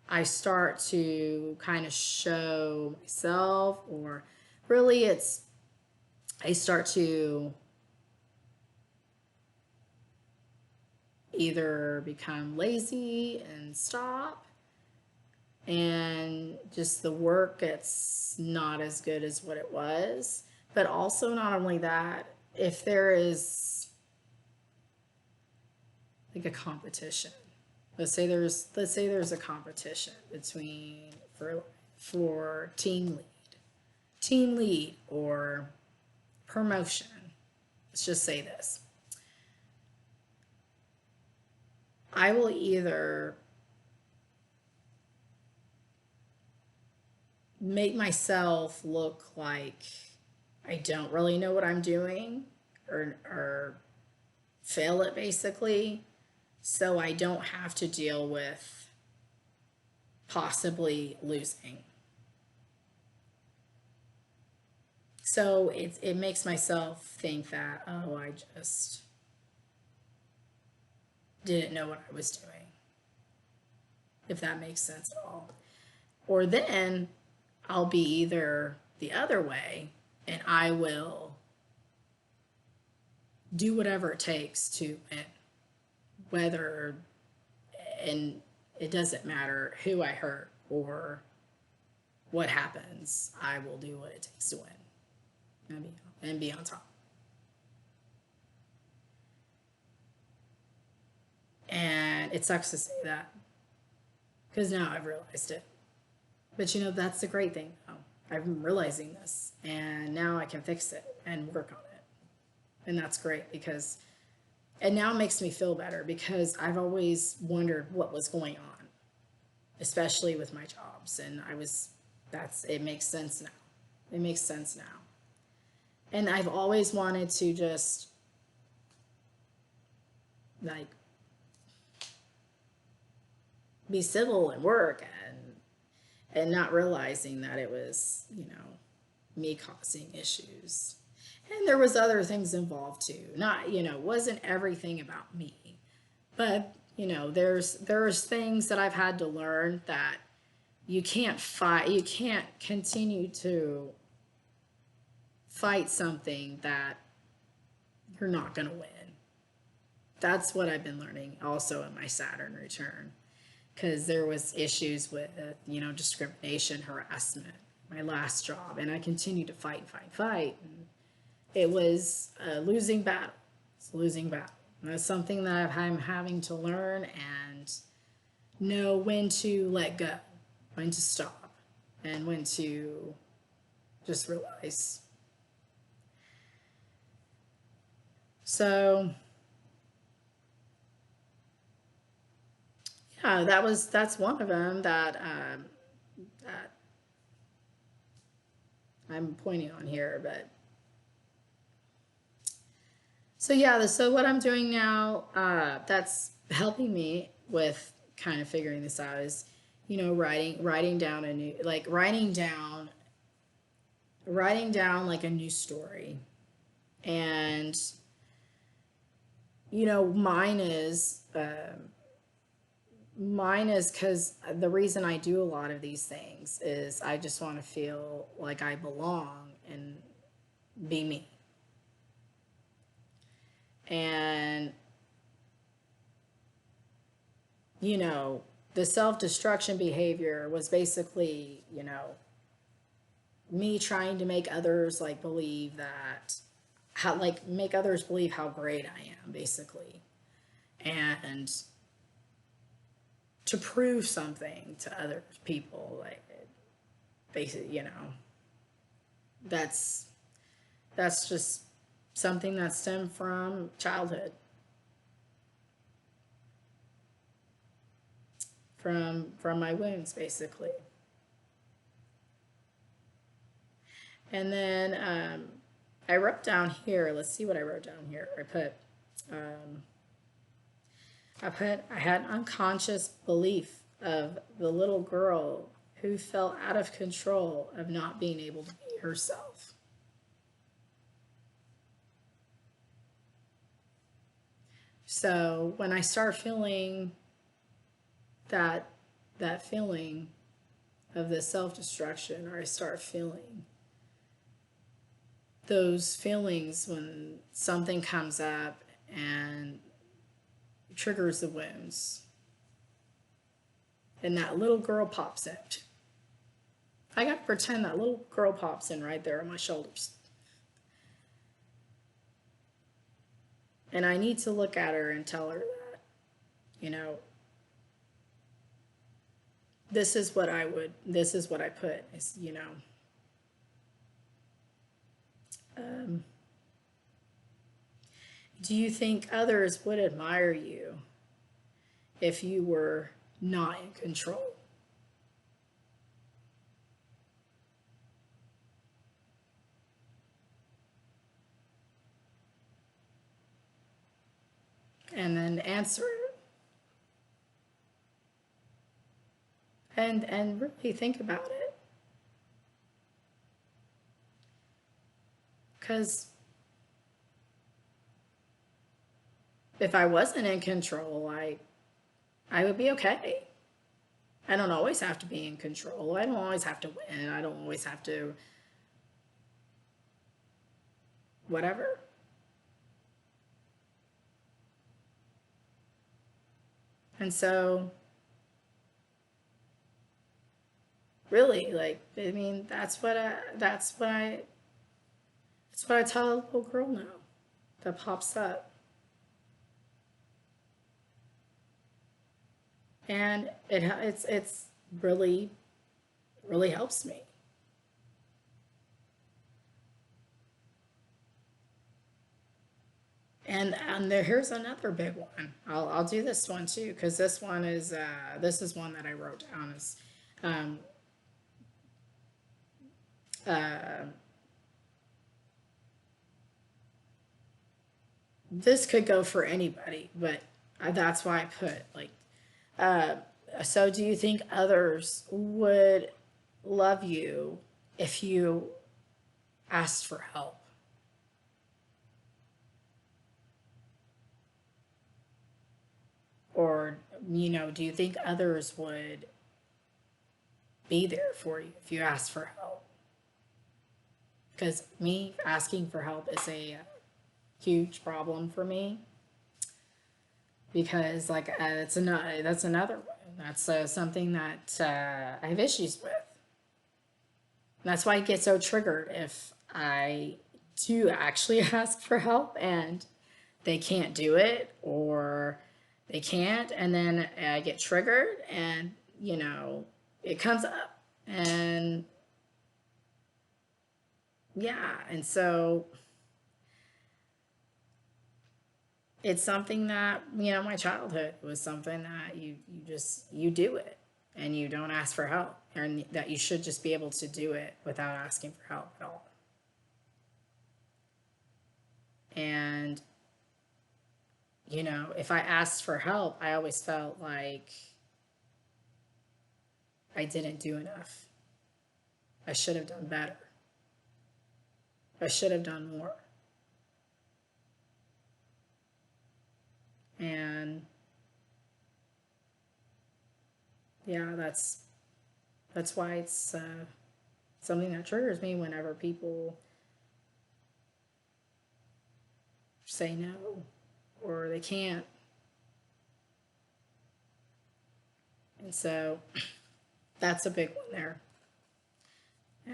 I start to kind of show myself, or really I start to either become lazy and stop, and just the work gets not as good as what it was. But also, not only that, if there is like a competition, let's say there's a competition between for team lead or promotion. Let's just say this. I will either make myself look like I don't really know what I'm doing, or fail it basically, so I don't have to deal with possibly losing. So it makes myself think that, oh, I just didn't know what I was doing, if that makes sense at all. Or then I'll be either the other way, and I will do whatever it takes to win, whether, and it doesn't matter who I hurt or what happens, I will do what it takes to win and be on top. And it sucks to say that, because now I've realized it. But you know, that's the great thing now. I'm realizing this, and now I can fix it and work on it. And that's great, because and now it makes me feel better, because I've always wondered what was going on, especially with my jobs. And it makes sense now. It makes sense now. And I've always wanted to just like be civil and work, and not realizing that it was, me causing issues. And there was other things involved too. Not, wasn't everything about me. But, there's things that I've had to learn, that you can't continue to fight something that you're not going to win. That's what I've been learning also in my Saturn return, because there was issues with, discrimination, harassment, my last job, and I continued to fight. And it was a losing battle. It's a losing battle. And that's something that I'm having to learn and know when to let go, when to stop, and when to just realize. So yeah, that's one of them that I'm pointing on here. But so yeah, so what I'm doing now, that's helping me with kind of figuring this out, is, writing down like a new story. And mine is because the reason I do a lot of these things is I just want to feel like I belong and be me. And, the self-destruction behavior was basically, me trying to make others believe how great I am, basically. And to prove something to other people, basically, that's just something that stemmed from childhood. from my wounds, basically. And then I wrote down here, let's see what I wrote down here. I had an unconscious belief of the little girl who felt out of control of not being able to be herself. So when I start feeling that feeling of the self-destruction, or I start feeling those feelings when something comes up and triggers the wounds, and that little girl pops out. I got to pretend that little girl pops in right there on my shoulders. And I need to look at her and tell her that, you know, this is what I put, is, you know, do you think others would admire you if you were not in control? And then answer it. And really think about it. Because if I wasn't in control, I would be okay. I don't always have to be in control. I don't always have to win. I don't always have to whatever. And so really, like, I mean, that's what I tell a little girl now that pops up. And it's really helps me. And here's another big one. I'll do this one too, because this is one that I wrote down. Is this could go for anybody, but that's why I put, like, so do you think others would love you if you asked for help? Or, you know, do you think others would be there for you if you asked for help? Because me asking for help is a huge problem for me. Because, like, that's another one. That's something that I have issues with. And that's why I get so triggered if I do actually ask for help and they can't do it, or they can't, and then I get triggered, and, you know, it comes up. And yeah, and so it's something that, you know, my childhood was something that you do it, and you don't ask for help, and that you should just be able to do it without asking for help at all. And, you know, if I asked for help, I always felt like I didn't do enough. I should have done better. I should have done more. And yeah, that's why it's something that triggers me whenever people say no, or they can't. And so that's a big one there.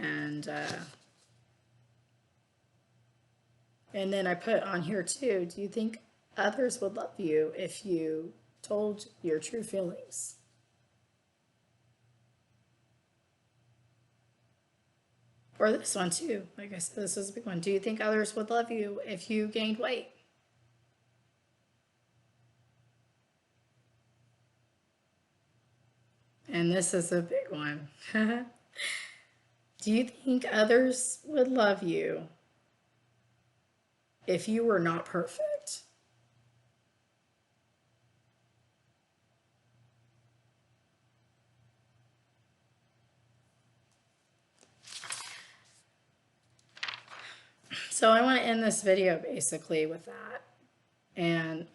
And then I put on here too, do you think others would love you if you told your true feelings? Or this one too, like I said, this is a big one. Do you think others would love you if you gained weight? And this is a big one. Do you think others would love you if you were not perfect? So I want to end this video basically with that. And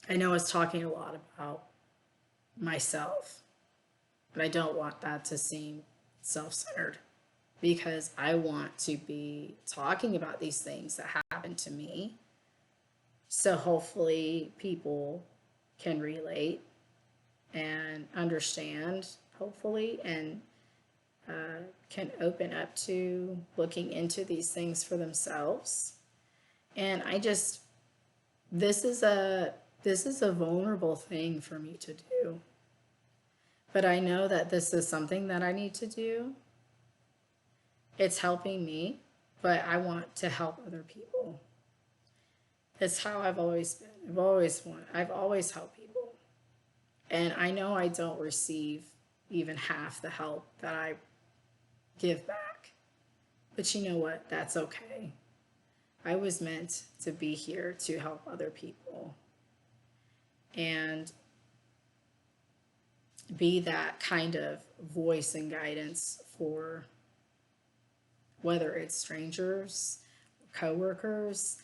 I know I was talking a lot about myself, but I don't want that to seem self-centered, because I want to be talking about these things that happened to me. So hopefully people can relate and understand, hopefully, and can open up to looking into these things for themselves. And this is a vulnerable thing for me to do. But I know that this is something that I need to do. It's helping me, but I want to help other people. It's how I've always been. I've always helped people. And I know I don't receive even half the help that I give back. But you know what? That's okay. I was meant to be here to help other people and be that kind of voice and guidance for whether it's strangers, coworkers,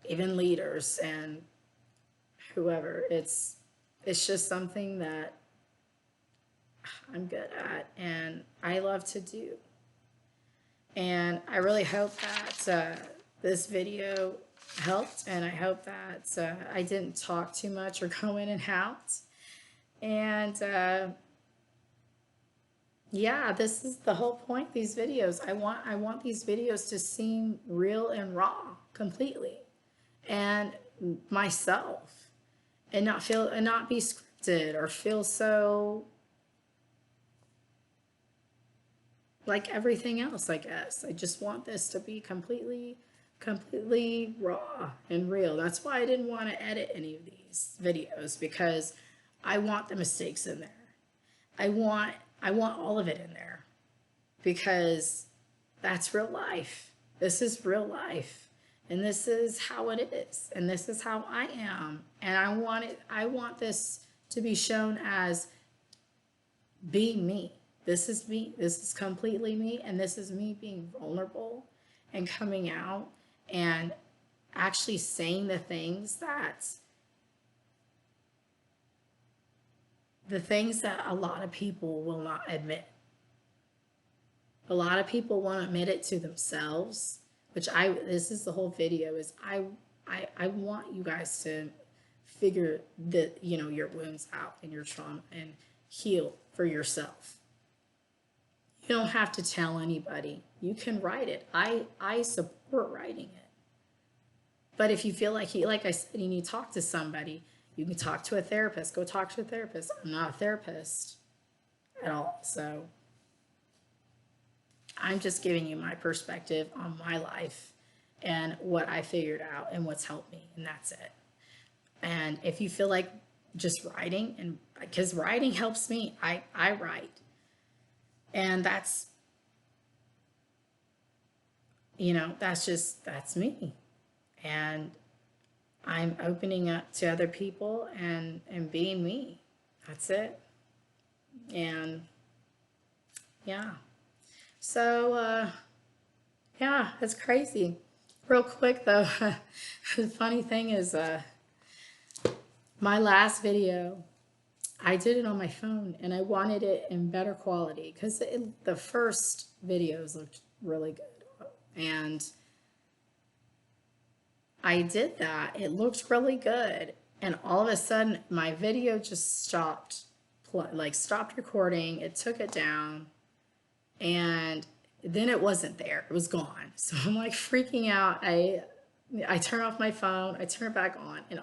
even leaders, and whoever. It's just something that I'm good at and I love to do. And I really hope that this video helped, and I hope that I didn't talk too much or go in and out. And yeah, this is the whole point of these videos. I want these videos to seem real and raw completely, and myself, and not be scripted or feel so like everything else, I guess. I just want this to be completely raw and real. That's why I didn't want to edit any of these videos, because I want the mistakes in there. I want all of it in there, because that's real life. This is real life. And this is how it is. And this is how I am. And I want this to be shown as being me. This is me. This is completely me. And this is me being vulnerable and coming out and actually saying the things that a lot of people will not admit. A lot of people won't admit it to themselves, this is the whole video, is I want you guys to figure your wounds out and your trauma and heal for yourself. You don't have to tell anybody. You can write it. I support writing it. But if you feel like I said, you need to talk to somebody, you can talk to a therapist. Go talk to a therapist. I'm not a therapist at all. So I'm just giving you my perspective on my life and what I figured out and what's helped me. And that's it. And if you feel like just writing, and because writing helps me, I write. And that's me. And I'm opening up to other people and being me. That's it. And yeah. So, yeah, it's crazy. Real quick though, the funny thing is, my last video, I did it on my phone and I wanted it in better quality because the first videos looked really good. And I did that. It looked really good. And all of a sudden my video just stopped recording. It took it down and then it wasn't there. It was gone. So I'm like freaking out. I turn off my phone. I turn it back on and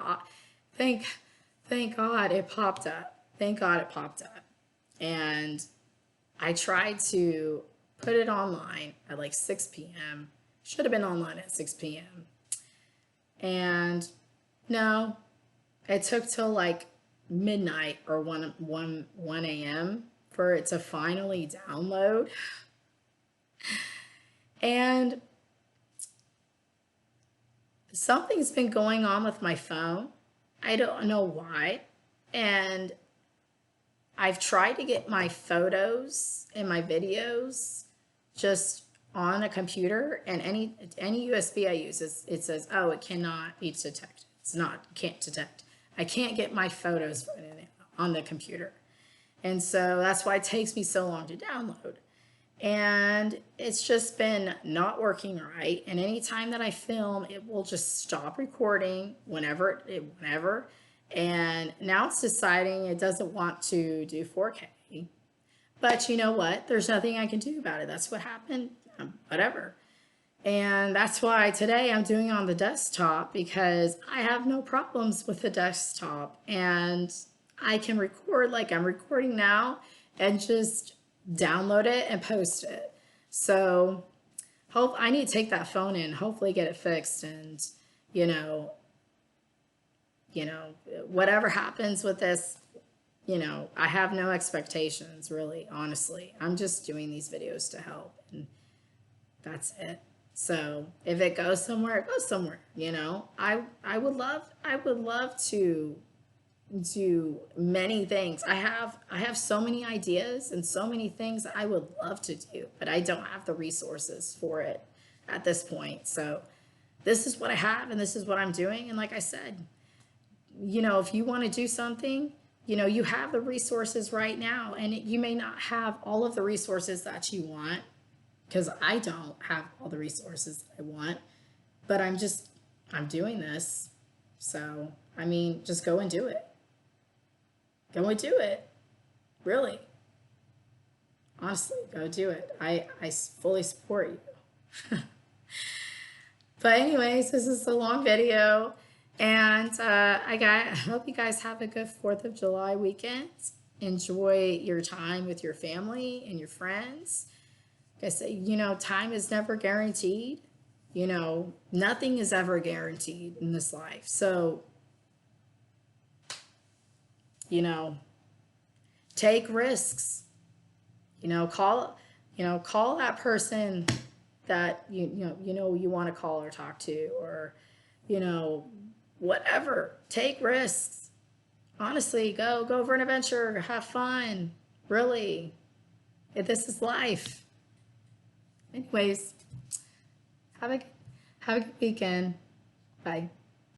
thank God it popped up. Thank God it popped up. And I tried to put it online at like 6 p.m. Should have been online at 6 p.m. And no, it took till like midnight or 1 a.m. for it to finally download. And something's been going on with my phone. I don't know why. And I've tried to get my photos and my videos just on a computer, and any USB I use, it says, oh, it cannot be detected. It's not, can't detect. I can't get my photos on the computer. And so that's why it takes me so long to download. And it's just been not working right. And anytime that I film, it will just stop recording whenever. And now it's deciding it doesn't want to do 4K. But you know what? There's nothing I can do about it. That's what happened. Whatever. And that's why today I'm doing on the desktop, because I have no problems with the desktop. And I can record like I'm recording now and just download it and post it. So I need to take that phone in, hopefully get it fixed, and you know, whatever happens with this, I have no expectations, really, honestly. I'm just doing these videos to help, and that's it. So if it goes somewhere, it goes somewhere. I would love to do many things. I have so many ideas and so many things that I would love to do, but I don't have the resources for it at this point. So this is what I have, and this is what I'm doing. And like I said, if you want to do something, you have the resources right now, and you may not have all of the resources that you want, because I don't have all the resources that I want, but I'm doing this. So, just go and do it. Go and do it. Really. Honestly, go do it. I fully support you. But anyways, this is a long video. And I hope you guys have a good 4th of July weekend. Enjoy your time with your family and your friends. Like I say, time is never guaranteed. Nothing is ever guaranteed in this life. So, take risks. Call that person that you want to call or talk to, or whatever. Take risks. Honestly, go for an adventure, have fun. Really. This is life. Anyways, have a good weekend. Bye.